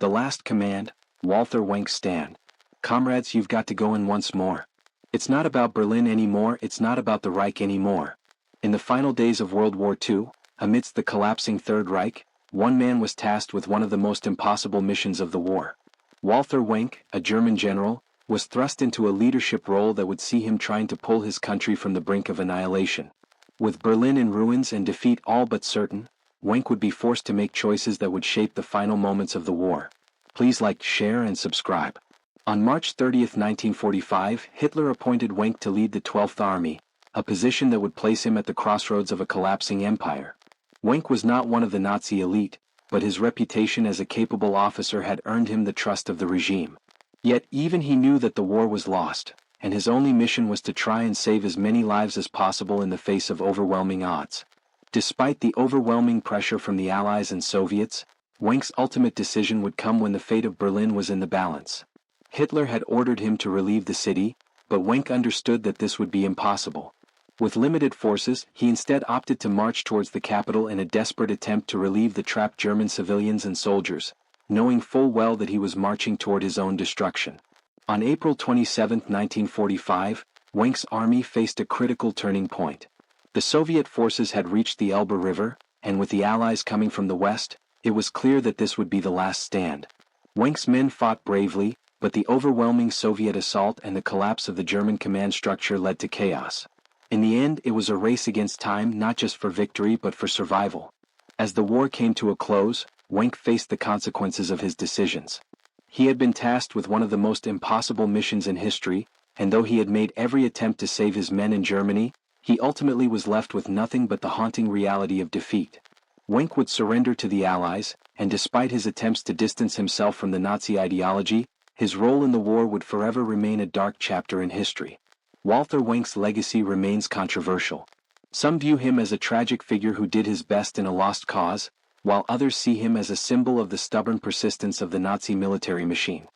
The Last Command, Walther Wenck stand. Comrades, you've got to go in once more. It's not about Berlin anymore, it's not about the Reich anymore. In the final days of World War II, amidst the collapsing Third Reich, one man was tasked with one of the most impossible missions of the war. Walther Wenck, a German general, was thrust into a leadership role that would see him trying to pull his country from the brink of annihilation. With Berlin in ruins and defeat all but certain, Wenck would be forced to make choices that would shape the final moments of the war. Please like, share and subscribe. On March 30, 1945, Hitler appointed Wenck to lead the 12th Army, a position that would place him at the crossroads of a collapsing empire. Wenck was not one of the Nazi elite, but his reputation as a capable officer had earned him the trust of the regime. Yet even he knew that the war was lost, and his only mission was to try and save as many lives as possible in the face of overwhelming odds. Despite the overwhelming pressure from the Allies and Soviets, Wenck's ultimate decision would come when the fate of Berlin was in the balance. Hitler had ordered him to relieve the city, but Wenck understood that this would be impossible. With limited forces, he instead opted to march towards the capital in a desperate attempt to relieve the trapped German civilians and soldiers, knowing full well that he was marching toward his own destruction. On April 27, 1945, Wenck's army faced a critical turning point. The Soviet forces had reached the Elbe River, and with the Allies coming from the west, it was clear that this would be the last stand. Wenck's men fought bravely, but the overwhelming Soviet assault and the collapse of the German command structure led to chaos. In the end, it was a race against time, not just for victory but for survival. As the war came to a close, Wenck faced the consequences of his decisions. He had been tasked with one of the most impossible missions in history, and though he had made every attempt to save his men in Germany, he ultimately was left with nothing but the haunting reality of defeat. Wenck would surrender to the Allies, and despite his attempts to distance himself from the Nazi ideology, his role in the war would forever remain a dark chapter in history. Walther Wenck's legacy remains controversial. Some view him as a tragic figure who did his best in a lost cause, while others see him as a symbol of the stubborn persistence of the Nazi military machine.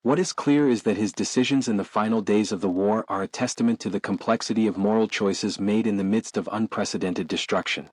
What is clear is that his decisions in the final days of the war are a testament to the complexity of moral choices made in the midst of unprecedented destruction.